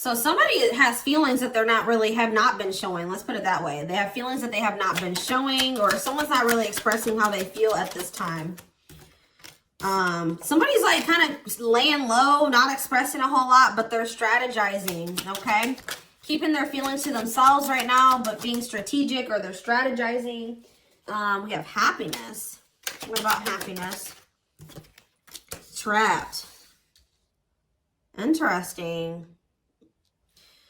So somebody has feelings that they're not really, have not been showing. Let's put it that way. They have feelings that they have not been showing, or someone's not really expressing how they feel at this time. Somebody's like kind of laying low, not expressing a whole lot, but they're strategizing, okay? Keeping their feelings to themselves right now, but being strategic, or they're strategizing. We have happiness. What about happiness? Trapped. Interesting.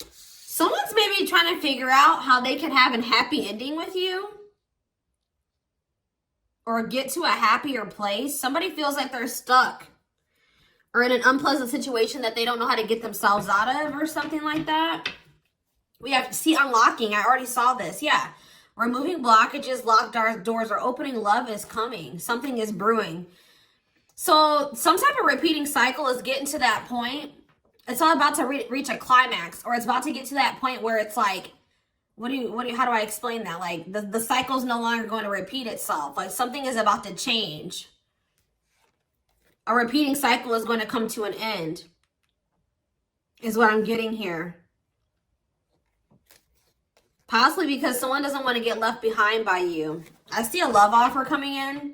Someone's maybe trying to figure out how they can have a happy ending with you, or get to a happier place. Somebody feels like they're stuck or in an unpleasant situation that they don't know how to get themselves out of, or something like that. We have to see unlocking. I already saw this. Yeah. Removing blockages, locked doors, or opening. Love is coming. Something is brewing. So some type of repeating cycle is getting to that point. It's all about to reach a climax, or it's about to get to that point where it's like, how do I explain that? Like the cycle's no longer going to repeat itself. Like something is about to change. A repeating cycle is going to come to an end, is what I'm getting here. Possibly because someone doesn't want to get left behind by you. I see a love offer coming in.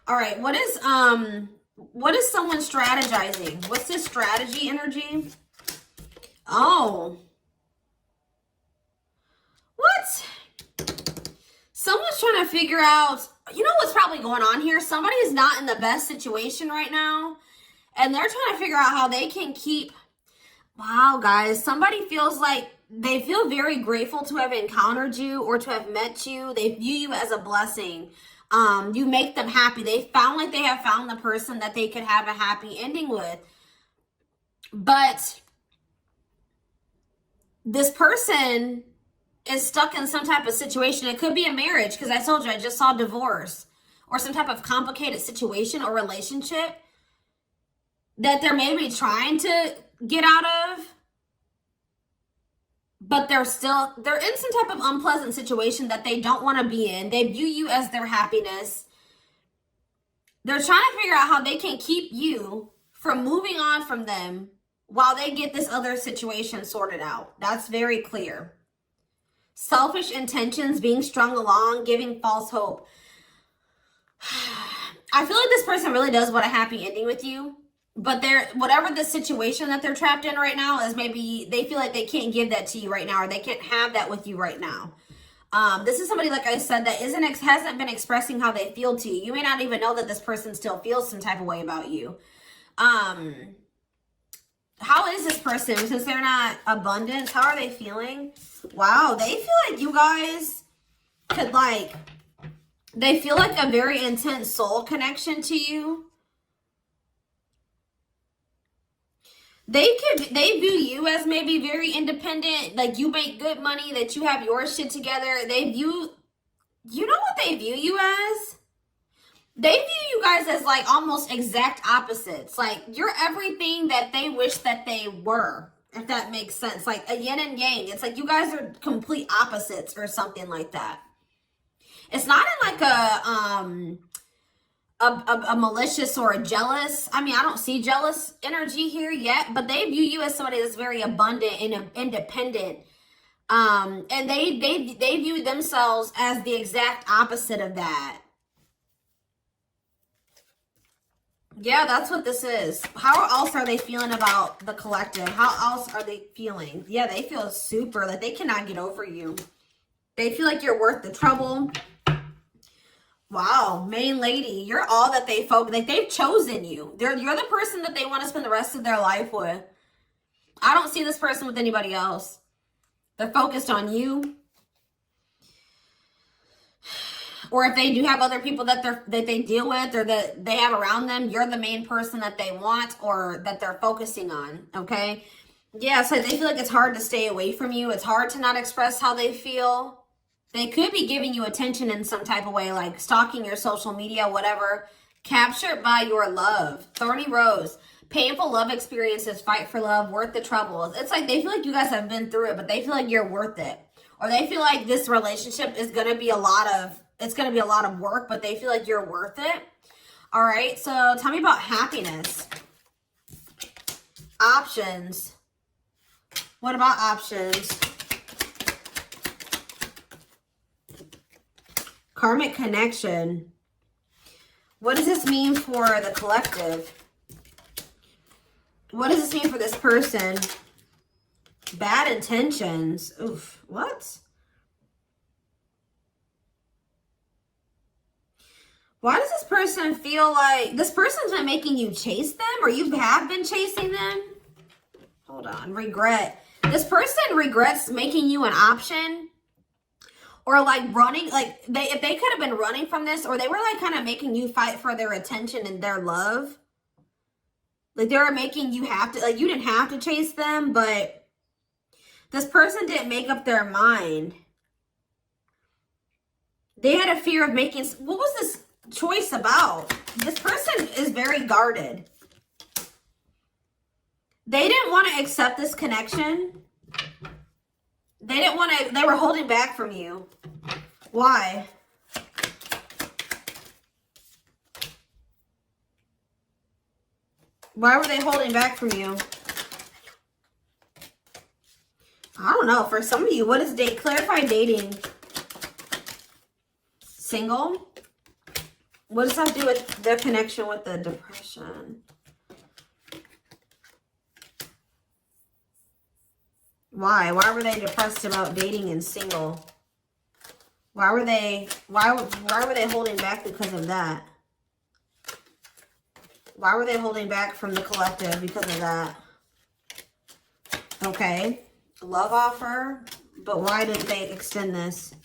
All right, what is someone strategizing? What's this strategy energy? Oh. What? Someone's trying to figure out, you know what's probably going on here? Somebody is not in the best situation right now, and they're trying to figure out how they can keep, wow, guys, somebody feels like they feel very grateful to have encountered you or to have met you. They view you as a blessing. You make them happy. They found like they have found the person that they could have a happy ending with. But this person is stuck in some type of situation. It could be a marriage, because I told you I just saw divorce, or some type of complicated situation or relationship that they're maybe trying to get out of, but they're in some type of unpleasant situation that they don't want to be in. They view you as their happiness. They're trying to figure out how they can keep you from moving on from them while they get this other situation sorted out. That's very clear. Selfish intentions being strung along, giving false hope. I feel like this person really does want a happy ending with you, but whatever the situation that they're trapped in right now is, maybe they feel like they can't give that to you right now, or they can't have that with you right now. This is somebody, like I said, that hasn't been expressing how they feel to you. You may not even know that this person still feels some type of way about you. How is this person? Since they're not abundant, how are they feeling? Wow, they feel like you guys could they feel like a very intense soul connection to you. They view you as maybe very independent, like you make good money, that you have your shit together. You know what they view you as? They view you guys as like almost exact opposites. Like you're everything that they wish that they were, if that makes sense. Like a yin and yang. It's like you guys are complete opposites or something like that. It's not in like a malicious or a jealous. I mean, I don't see jealous energy here yet, but they view you as somebody that's very abundant and independent. And they view themselves as the exact opposite of that. Yeah, that's what this is. How else are they feeling about the collective? How else are they feeling? Yeah, they feel super, like they cannot get over you. They feel like you're worth the trouble. Wow, main lady, you're all that they've chosen you. You're the person that they want to spend the rest of their life with. I don't see this person with anybody else. They're focused on you. Or if they do have other people that they deal with or that they have around them, you're the main person that they want or that they're focusing on, okay? Yeah, so they feel like it's hard to stay away from you. It's hard to not express how they feel. They could be giving you attention in some type of way, like stalking your social media, whatever. Captured by your love. Thorny rose. Painful love experiences, fight for love, worth the trouble. It's like they feel like you guys have been through it, but they feel like you're worth it. Or they feel like this relationship is going to be a lot of work, but they feel like you're worth it. All right, so tell me about happiness. Options. What about options? Karmic connection. What does this mean for the collective? What does this mean for this person? Bad intentions. Oof, what? Why does this person feel like this person's been making you chase them, or you have been chasing them? Hold on. Regret. This person regrets making you an option, or like running, like if they could have been running from this, or they were like kind of making you fight for their attention and their love. Like they were making you have to, like you didn't have to chase them, but this person didn't make up their mind. They had a fear of making, what was this choice about? This person is very guarded. They didn't want to accept this connection. They didn't want to, they were holding back from you. Why? Why were they holding back from you? I don't know. For some of you, what is date? Clarify dating. Single? What does that have to do with their connection with the depression? Why? Why were they depressed about dating and single? Why were they holding back because of that? Why were they holding back from the collective because of that? Okay. Love offer. But why did they extend this?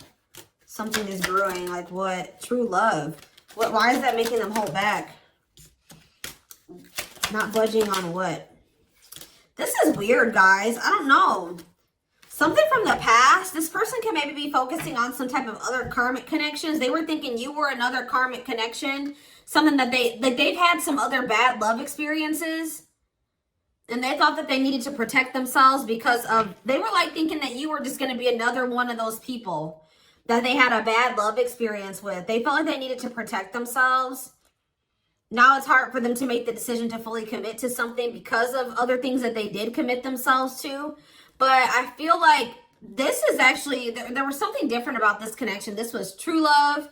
Something is brewing. Like what? True love. What? Why is that making them hold back? Not budging on what? This is weird, guys. I don't know. Something from the past. This person can maybe be focusing on some type of other karmic connections. They were thinking you were another karmic connection. Something that they've had some other bad love experiences. And they thought that they needed to protect themselves because of, they were like thinking that you were just going to be another one of those people that they had a bad love experience with. They felt like they needed to protect themselves. Now it's hard for them to make the decision to fully commit to something because of other things that they did commit themselves to. But I feel like this is actually, there was something different about this connection. This was true love.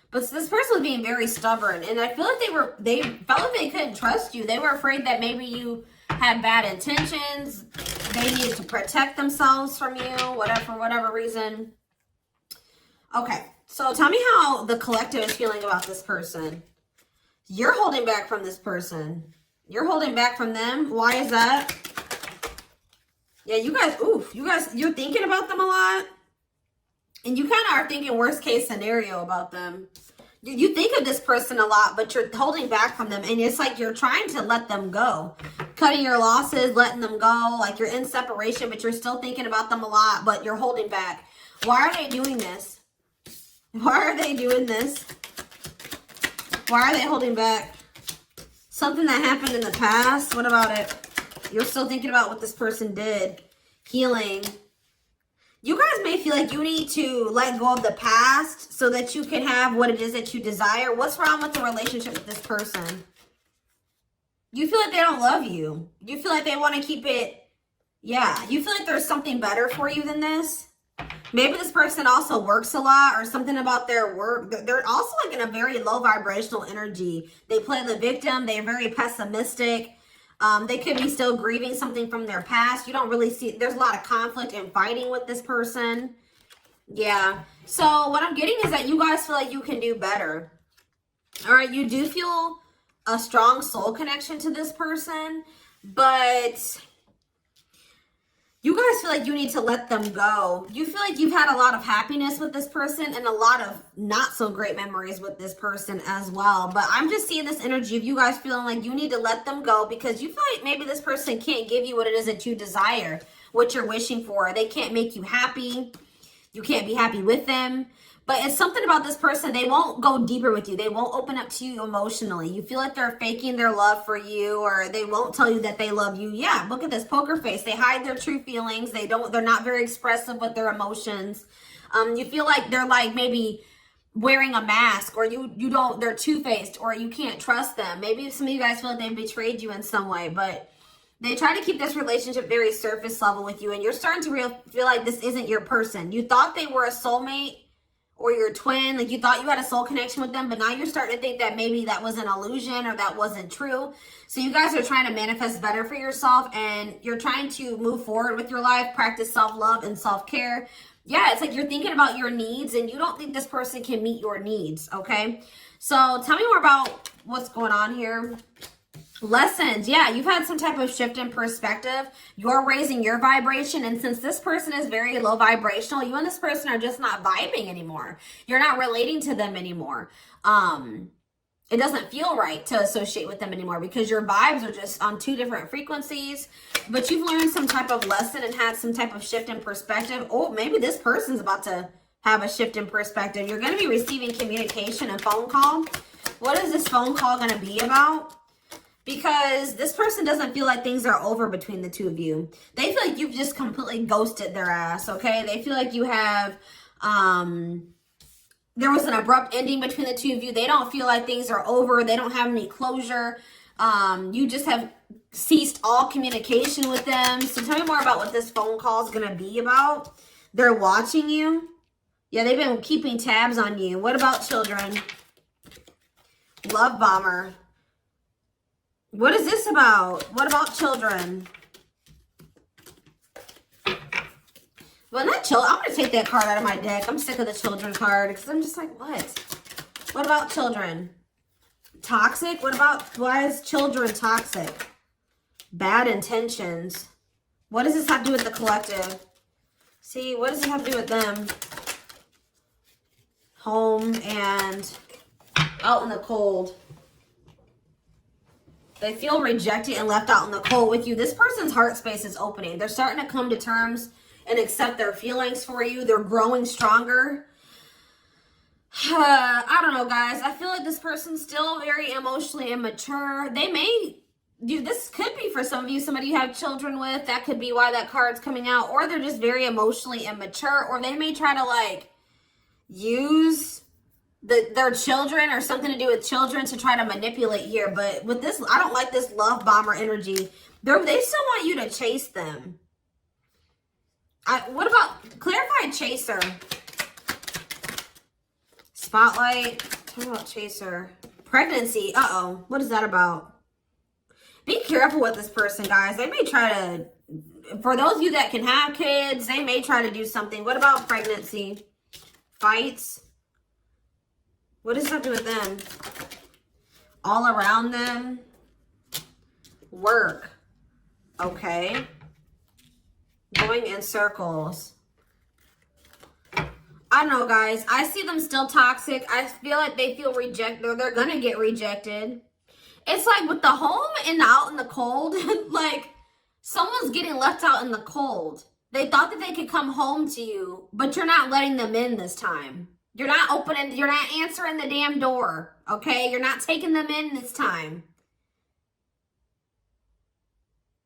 But this person was being very stubborn. And I feel like they felt like they couldn't trust you. They were afraid that maybe you had bad intentions. They needed to protect themselves from you, for whatever reason. Okay, so tell me how the collective is feeling about this person. You're holding back from this person. You're holding back from them. Why is that? Yeah, you guys, you're thinking about them a lot. And you kind of are thinking worst case scenario about them. You think of this person a lot, but you're holding back from them. And it's like you're trying to let them go. Cutting your losses, letting them go. Like you're in separation, but you're still thinking about them a lot, but you're holding back. Why are they doing this? Why are they doing this? Why are they holding back? Something that happened in the past? What about it? You're still thinking about what this person did. Healing. You guys may feel like you need to let go of the past so that you can have what it is that you desire. What's wrong with the relationship with this person? You feel like they don't love you. You feel like they want to keep it. Yeah, you feel like there's something better for you than this. Maybe this person also works a lot or something about their work. They're also like in a very low vibrational energy. They play the victim. They're very pessimistic. They could be still grieving something from their past. You don't really see, there's a lot of conflict and fighting with this person. Yeah. So what I'm getting is that you guys feel like you can do better. All right. You do feel a strong soul connection to this person, but you guys feel like you need to let them go. You feel like you've had a lot of happiness with this person and a lot of not so great memories with this person as well. But I'm just seeing this energy of you guys feeling like you need to let them go because you feel like maybe this person can't give you what it is that you desire, what you're wishing for. They can't make you happy. You can't be happy with them. But it's something about this person. They won't go deeper with you. They won't open up to you emotionally. You feel like they're faking their love for you, or they won't tell you that they love you. Yeah, look at this poker face. They hide their true feelings. They're not very expressive with their emotions. You feel like they're like maybe wearing a mask, or they're two-faced, or you can't trust them. Maybe some of you guys feel like they betrayed you in some way, but They try to keep this relationship very surface level with you, and you're starting to feel like this isn't your person. You thought they were a soulmate or your twin, like you thought you had a soul connection with them, but now you're starting to think that maybe that was an illusion or that wasn't true. So you guys are trying to manifest better for yourself, and you're trying to move forward with your life, practice self-love and self-care. Yeah, it's like you're thinking about your needs, and you don't think this person can meet your needs, okay? So tell me more about what's going on here. Lessons. Yeah, you've had some type of shift in perspective. You're raising your vibration, and since this person is very low vibrational, you and this person are just not vibing anymore. You're not relating to them anymore. It doesn't feel right to associate with them anymore because your vibes are just on two different frequencies. But you've learned some type of lesson and had some type of shift in perspective. Oh, maybe this person's about to have a shift in perspective. You're going to be receiving communication and phone call. What is this phone call going to be about? Because this person doesn't feel like things are over between the two of you. They feel like you've just completely ghosted their ass, okay? They feel like you have, there was an abrupt ending between the two of you. They don't feel like things are over. They don't have any closure. You just have ceased all communication with them. So tell me more about what this phone call is going to be about. They're watching you. Yeah, they've been keeping tabs on you. What about children? Love bomber. What is this about? What about children? Well, not children. I'm going to take that card out of my deck. I'm sick of the children card because I'm just like, what? What about children? Toxic? What about, why is children toxic? Bad intentions. What does this have to do with the collective? See, what does it have to do with them? Home and out in the cold. They feel rejected and left out in the cold with you. This person's heart space is opening. They're starting to come to terms and accept their feelings for you. They're growing stronger. I don't know, guys. I feel like this person's still very emotionally immature. They may, this could be for some of you, somebody you have children with. That could be why that card's coming out. Or they're just very emotionally immature. Or they may try to like use their children or something to do with children to try to manipulate here. But with this, I don't like this love bomber energy. They still want you to chase them. What about clarified chaser? Spotlight. Talk about chaser. Pregnancy. Uh-oh. What is that about? Be careful with this person, guys. They may try to, for those of you that can have kids, they may try to do something. What about pregnancy? Fights. What does that do with them? All around them. Work. Okay. Going in circles. I don't know, guys. I see them still toxic. I feel like they feel rejected. They're going to get rejected. It's like with the home and the out in the cold. Like someone's getting left out in the cold. They thought that they could come home to you, but you're not letting them in this time. You're not opening, you're not answering the damn door, okay? You're not taking them in this time.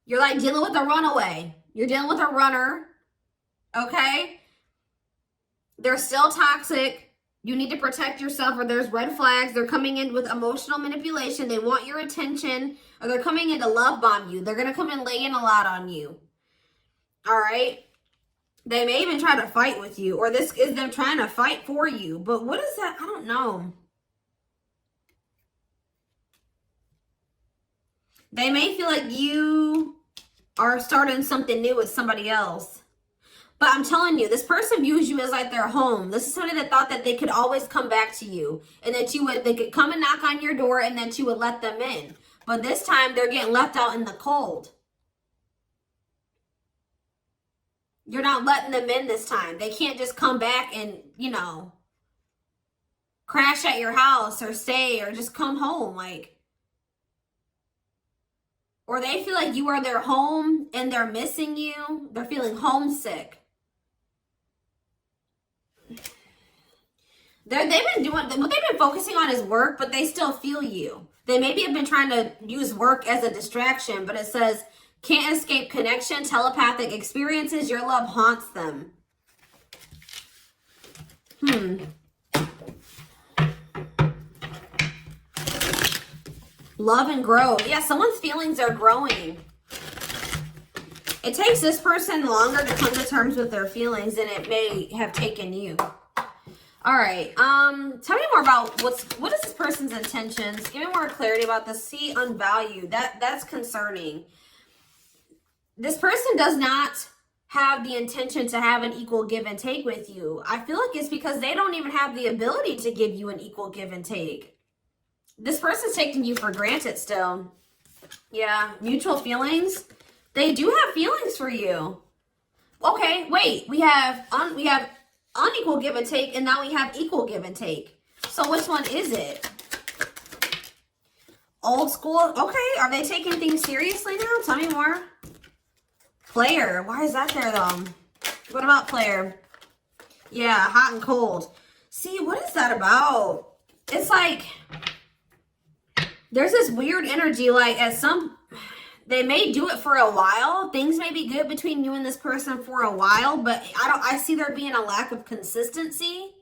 You're like dealing with a runaway. You're dealing with a runner, okay? They're still toxic. You need to protect yourself, or there's red flags. They're coming in with emotional manipulation. They want your attention, or they're coming in to love bomb you. They're going to come in laying a lot on you, all right? They may even try to fight with you, or this is them trying to fight for you. But what is that? I don't know. They may feel like you are starting something new with somebody else. But I'm telling you, this person views you as like their home. This is somebody that thought that they could always come back to you, and that they could come and knock on your door and that you would let them in. But this time they're getting left out in the cold. You're not letting them in this time. They can't just come back and, you know, crash at your house or stay or just come home. Like, or they feel like you are their home and they're missing you. They're feeling homesick. They've been doing, what they've been focusing on is work, but they still feel you. They maybe have been trying to use work as a distraction, but it says, can't escape connection, telepathic experiences, your love haunts them. Love and grow. Yeah, someone's feelings are growing. It takes this person longer to come to terms with their feelings than it may have taken you. All right. Tell me more about what is this person's intentions? Give me more clarity about this. See, unvalued. That's concerning. This person does not have the intention to have an equal give and take with you. I feel like it's because they don't even have the ability to give you an equal give and take. This person's taking you for granted still. Yeah, mutual feelings. They do have feelings for you. Okay, wait. We have unequal give and take, and now we have equal give and take. So which one is it? Old school. Okay, are they taking things seriously now? Tell me more. Player. Why is that there though? What about player? Yeah, hot and cold. See, what is that about? It's like there's this weird energy, like they may do it for a while. Things may be good between you and this person for a while, but I see there being a lack of consistency.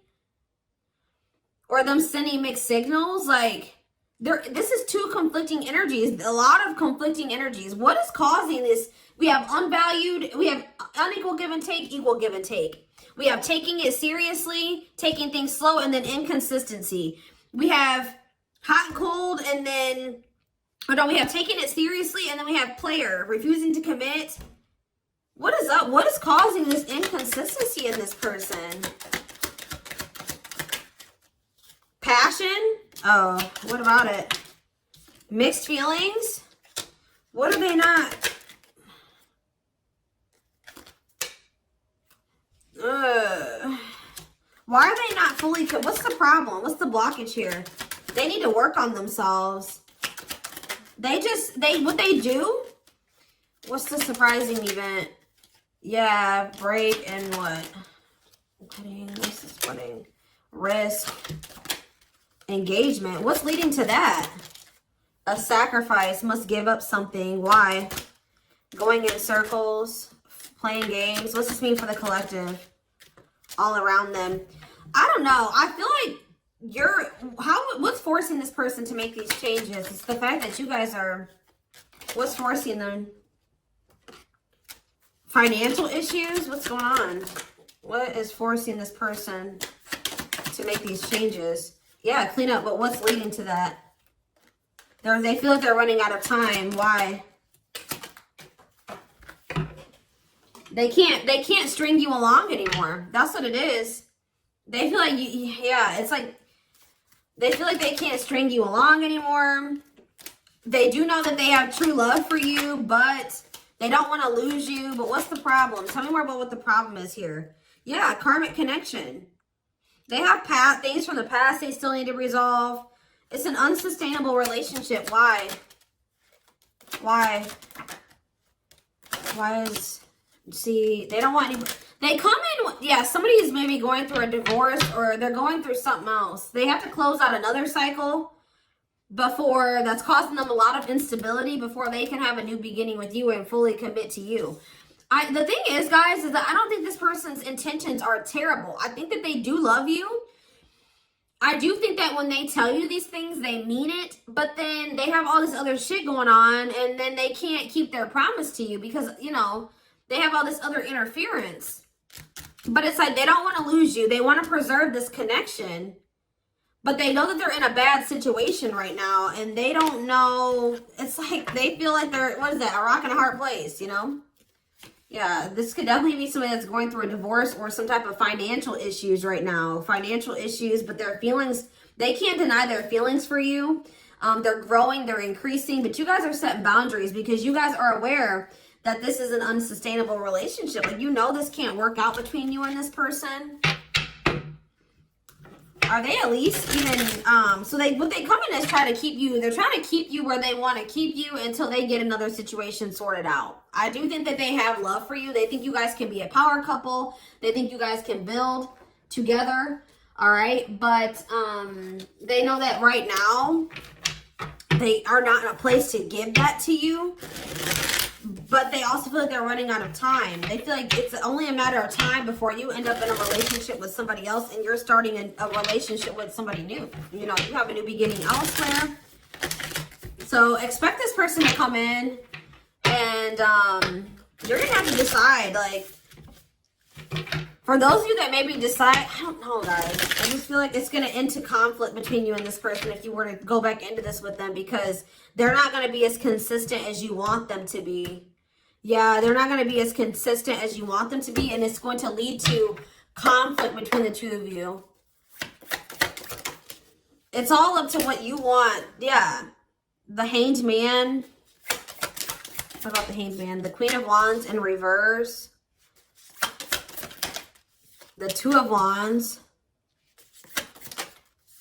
Or them sending mixed signals. Like, this is two conflicting energies. A lot of conflicting energies. What is causing this? We have unvalued, we have unequal give and take, equal give and take. We have taking it seriously, taking things slow, and then inconsistency. We have hot and cold, and then, oh no, we have taking it seriously, and then we have player, refusing to commit. What is up? What is causing this inconsistency in this person? Passion? Oh, what about it? Mixed feelings? What are they not? Why are they not fully, what's the problem? What's the blockage here? They need to work on themselves. What they do? What's the surprising event? Yeah, break and what? Wedding, this is wedding. Risk. Engagement. What's leading to that? A sacrifice. Must give up something. Why? Going in circles. Playing games. What's this mean for the collective? All around them. I don't know. I feel like what's forcing this person to make these changes? It's the fact that you guys are, what's forcing them? Financial issues? What's going on? What is forcing this person to make these changes? Yeah, clean up, but what's leading to that? They feel like they're running out of time. Why? They can't string you along anymore. That's what it is. They feel like it's like they feel like they can't string you along anymore. They do know that they have true love for you, but they don't want to lose you. But what's the problem? Tell me more about what the problem is here. Yeah, karmic connection. They have things from the past they still need to resolve. It's an unsustainable relationship. Why? Why is... See, they don't want any... They come in... Yeah, somebody is maybe going through a divorce or they're going through something else. They have to close out another cycle before... That's causing them a lot of instability before they can have a new beginning with you and fully commit to you. The thing is, guys, is that I don't think this person's intentions are terrible. I think that they do love you. I do think that when they tell you these things, they mean it. But then they have all this other shit going on and then they can't keep their promise to you because, you know... They have all this other interference. But it's like they don't want to lose you. They want to preserve this connection. But they know that they're in a bad situation right now. And they don't know. It's like they feel like they're, what is that? A rock and a hard place, you know? Yeah, this could definitely be somebody that's going through a divorce or some type of financial issues right now. Financial issues, but their feelings, they can't deny their feelings for you. They're growing, they're increasing. But you guys are setting boundaries because you guys are aware that this is an unsustainable relationship. Like, you know this can't work out between you and this person. Are they at least even, so what they come in is try to keep you, they're trying to keep you where they want to keep you until they get another situation sorted out. I do think that they have love for you. They think you guys can be a power couple. They think you guys can build together. All right. But, they know that right now they are not in a place to give that to you. But they also feel like they're running out of time. They feel like it's only a matter of time before you end up in a relationship with somebody else and you're starting a relationship with somebody new. You know, you have a new beginning elsewhere. So expect this person to come in and You're going to have to decide, like, for those of you that maybe decide, I don't know, guys. I just feel like it's going to into conflict between you and this person if you were to go back into this with them, because they're not going to be as consistent as you want them to be. Yeah, they're not going to be as consistent as you want them to be, and it's going to lead to conflict between the two of you. It's all up to what you want. Yeah. The Hanged Man. What about the Hanged Man? The Queen of Wands in reverse. The Two of Wands.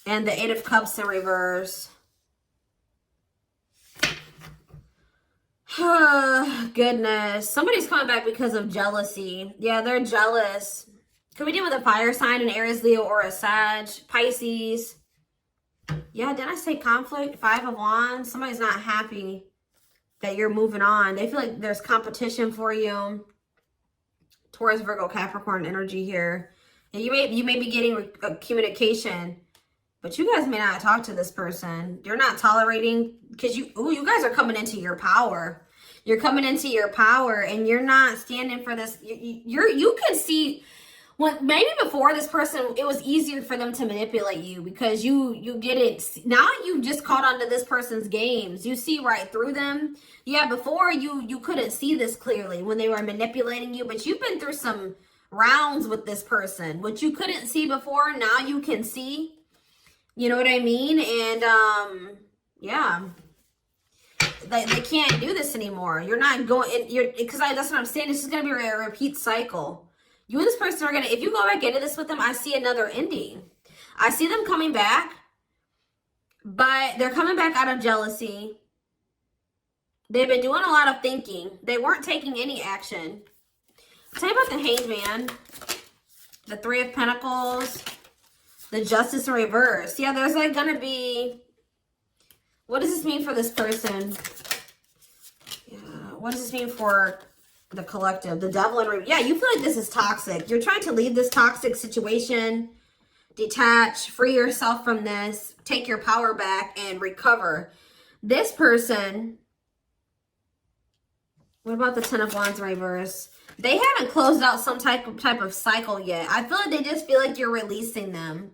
And the Eight of Cups in reverse. Goodness. Somebody's coming back because of jealousy. Yeah, they're jealous. Could we deal with a fire sign, an Aries, Leo, or a Sag? Pisces. Yeah, didn't I say conflict? Five of Wands. Somebody's not happy that you're moving on. They feel like there's competition for you. Taurus, Virgo, Capricorn energy here. And you may be getting communication, but you guys may not talk to this person. You're not tolerating, because you guys are coming into your power. You're coming into your power, and you're not standing for this. You can see, when maybe before this person, it was easier for them to manipulate you because you get it. Now you just caught onto this person's games. You see right through them. Yeah, before you couldn't see this clearly when they were manipulating you, but you've been through some rounds with this person. What you couldn't see before, now you can see. You know what I mean? And yeah. They can't do this anymore. You're not going, because that's what I'm saying. This is going to be a repeat cycle. You and this person are going to, if you go back into this with them, I see another ending. I see them coming back, but they're coming back out of jealousy. They've been doing a lot of thinking. They weren't taking any action. Tell me about the Hanged Man, the Three of Pentacles, the Justice in reverse. Yeah, there's like going to be, what does this mean for this person? Yeah, what does this mean for the collective? The Devil in reverse. Yeah, you feel like this is toxic. You're trying to leave this toxic situation, detach, free yourself from this, take your power back, and recover. This person, what about the Ten of Wands in reverse? They haven't closed out some type of cycle yet. I feel like they just feel like you're releasing them.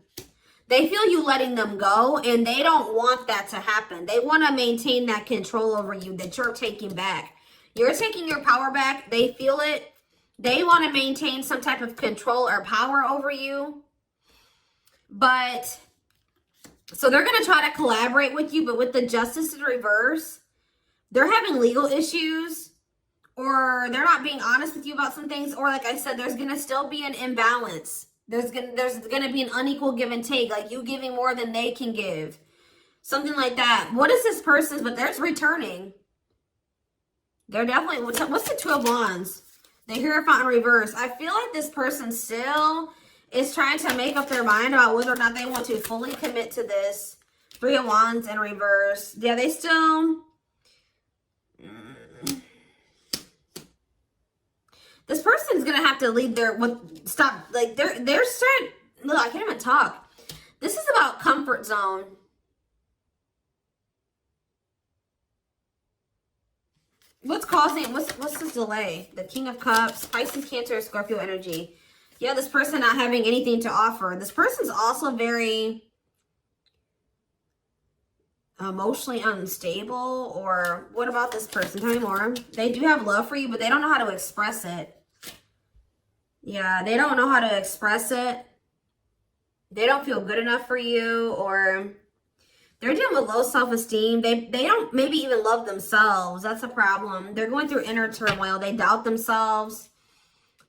They feel you letting them go, and they don't want that to happen. They want to maintain that control over you that you're taking back. You're taking your power back. They feel it. They want to maintain some type of control or power over you. But, so they're going to try to collaborate with you, but with the Justice in reverse, they're having legal issues, or they're not being honest with you about some things, or like I said, there's going to still be an imbalance. There's gonna be an unequal give and take, like you giving more than they can give. Something like that. What is this person's? But there's returning. They're definitely, what's the Two of Wands? The Hierophant in reverse. I feel like this person still is trying to make up their mind about whether or not they want to fully commit to this. Three of Wands in reverse. Yeah, they still... This person's gonna have to leave their stop. Like they're starting. Look, I can't even talk. This is about comfort zone. What's causing? What's this delay? The King of Cups, Pisces, Cancer, Scorpio energy. Yeah, this person not having anything to offer. This person's also very emotionally unstable. Or what about this person? Tell me more. They do have love for you, but they don't know how to express it. Yeah, they don't know how to express it. They don't feel good enough for you, or they're dealing with low self-esteem. They don't maybe even love themselves. That's a problem. They're going through inner turmoil. They doubt themselves.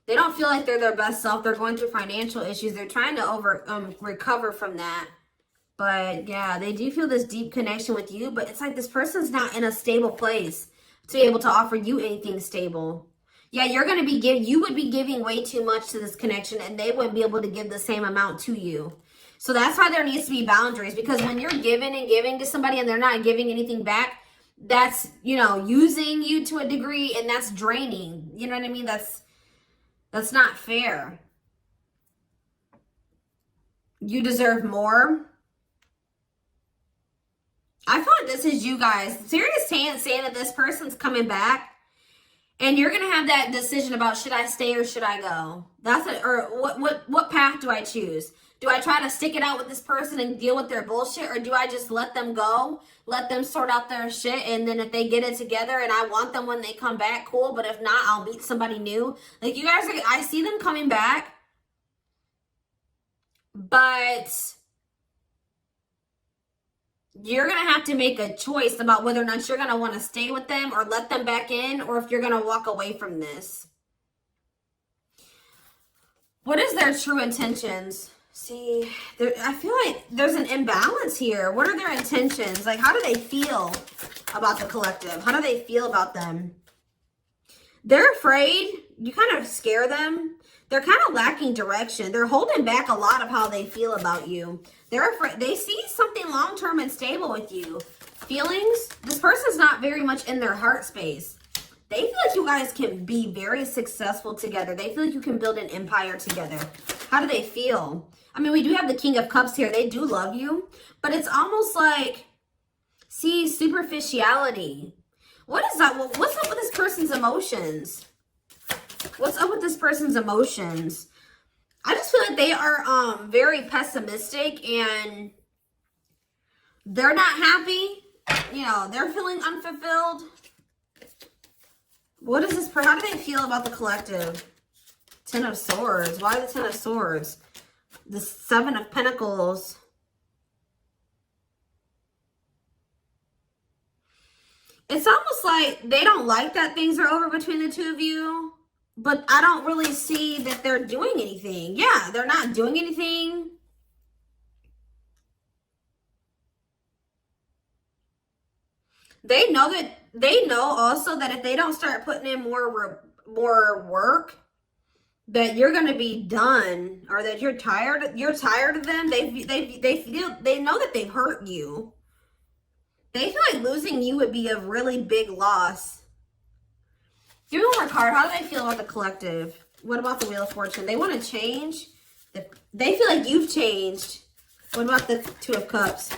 They don't feel like they're their best self. They're going through financial issues. They're trying to recover from that. But yeah, they do feel this deep connection with you, but it's like this person's not in a stable place to be able to offer you anything stable. Yeah, you're going to be you would be giving way too much to this connection, and they wouldn't be able to give the same amount to you. So that's why there needs to be boundaries, because when you're giving and giving to somebody and they're not giving anything back, that's, you know, using you to a degree, and that's draining. You know what I mean? That's not fair. You deserve more. I feel like this is you guys. Serious saying that this person's coming back, And you're gonna have that decision about should I stay or should I go? That's it. Or what path do I choose? Do I try to stick it out with this person and deal with their bullshit, or do I just let them go, let them sort out their shit, and then if they get it together and I want them when they come back, cool. But if not, I'll meet somebody new. Like, you guys are, I see them coming back, but you're going to have to make a choice about whether or not you're going to want to stay with them or let them back in, or if you're going to walk away from this. What is their true intentions? See, I feel like there's an imbalance here. What are their intentions? Like, how do they feel about the collective? How do they feel about them? They're afraid. You kind of scare them. They're kind of lacking direction. They're holding back a lot of how they feel about you. They're afraid. They see something long-term and stable with you. Feelings. This person's not very much in their heart space. They feel like you guys can be very successful together. They feel like you can build an empire together. How do they feel? I mean, we do have the King of Cups here. They do love you. But it's almost like, see, superficiality. What is that? Well, what's up with this person's emotions? What's up with this person's emotions? I just feel like they are very pessimistic and they're not happy. You know, they're feeling unfulfilled. What is this? How do they feel about the collective? Ten of Swords. Why the Ten of Swords? The Seven of Pentacles. It's almost like they don't like that things are over between the two of you. But I don't really see that they're doing anything. Yeah, they're not doing anything. They know also that if they don't start putting in more work, that you're going to be done, or that you're tired of them. They know that they've hurt you. They feel like losing you would be a really big loss. Give me one more card. How do they feel about the collective? What about the Wheel of Fortune? They want to change. They feel like you've changed. What about the Two of Cups?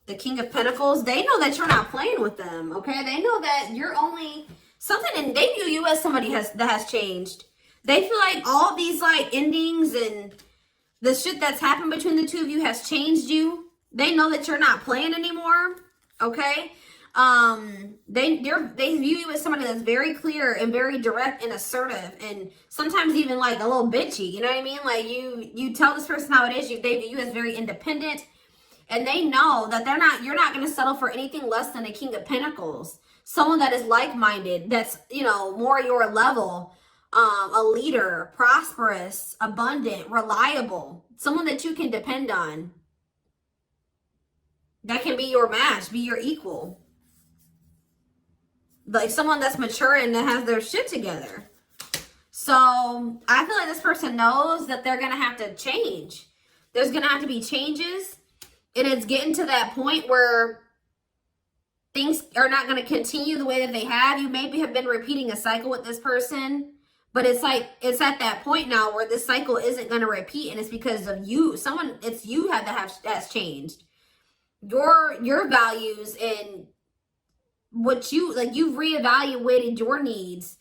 The King of Pentacles. They know that you're not playing with them, okay? They know that you're only something, and they view you as somebody that has changed. They feel like all these like endings and the shit that's happened between the two of you has changed you. They know that you're not playing anymore, okay? They view you as somebody that's very clear and very direct and assertive, and sometimes even like a little bitchy. You know what I mean? Like you tell this person how it is. They view you as very independent, and they know that you're not going to settle for anything less than a King of Pentacles. Someone that is like-minded, that's, you know, more your level, a leader, prosperous, abundant, reliable, someone that you can depend on. That can be your match, be your equal. Like someone that's mature and that has their shit together. So I feel like this person knows that they're going to have to change. There's going to have to be changes. And it's getting to that point where things are not going to continue the way that they have. You maybe have been repeating a cycle with this person. But it's like, it's at that point now where this cycle isn't going to repeat. And it's because of you. It's you that's changed. Your values and what you've reevaluated your needs.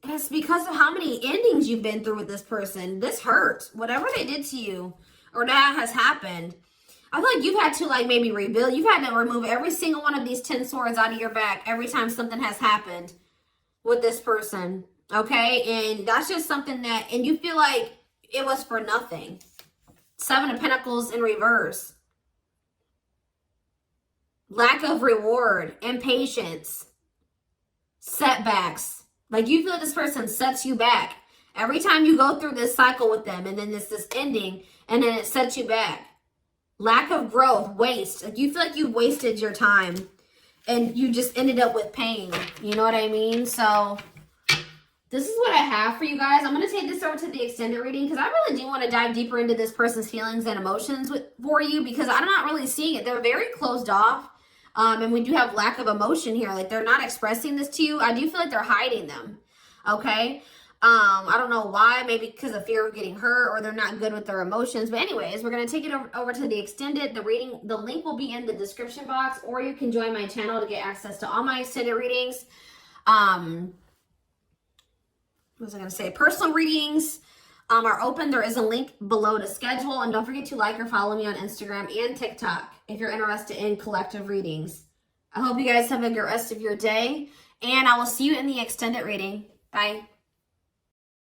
And it's because of how many endings you've been through with this person. This hurt. Whatever they did to you or that has happened. I feel like you've had to like maybe rebuild. You've had to remove every single one of these 10 swords out of your back every time something has happened with this person. Okay? And that's just something that, and you feel like it was for nothing. Seven of Pentacles in reverse. Lack of reward, impatience, setbacks. Like you feel like this person sets you back. Every time you go through this cycle with them, and then this ending, and then it sets you back. Lack of growth, waste. Like you feel like you've wasted your time and you just ended up with pain. You know what I mean? So this is what I have for you guys. I'm going to take this over to the extended reading because I really do want to dive deeper into this person's feelings and emotions for you, because I'm not really seeing it. They're very closed off. And we do have lack of emotion here. Like they're not expressing this to you. I do feel like they're hiding them. Okay. I don't know why. Maybe because of fear of getting hurt, or they're not good with their emotions. But anyways, we're going to take it over to the extended. The reading, the link will be in the description box, or you can join my channel to get access to all my extended readings. what was I going to say? Personal readings are open. There is a link below to schedule. And don't forget to like or follow me on Instagram and TikTok if you're interested in collective readings. I hope you guys have a good rest of your day. And I will see you in the extended reading. Bye.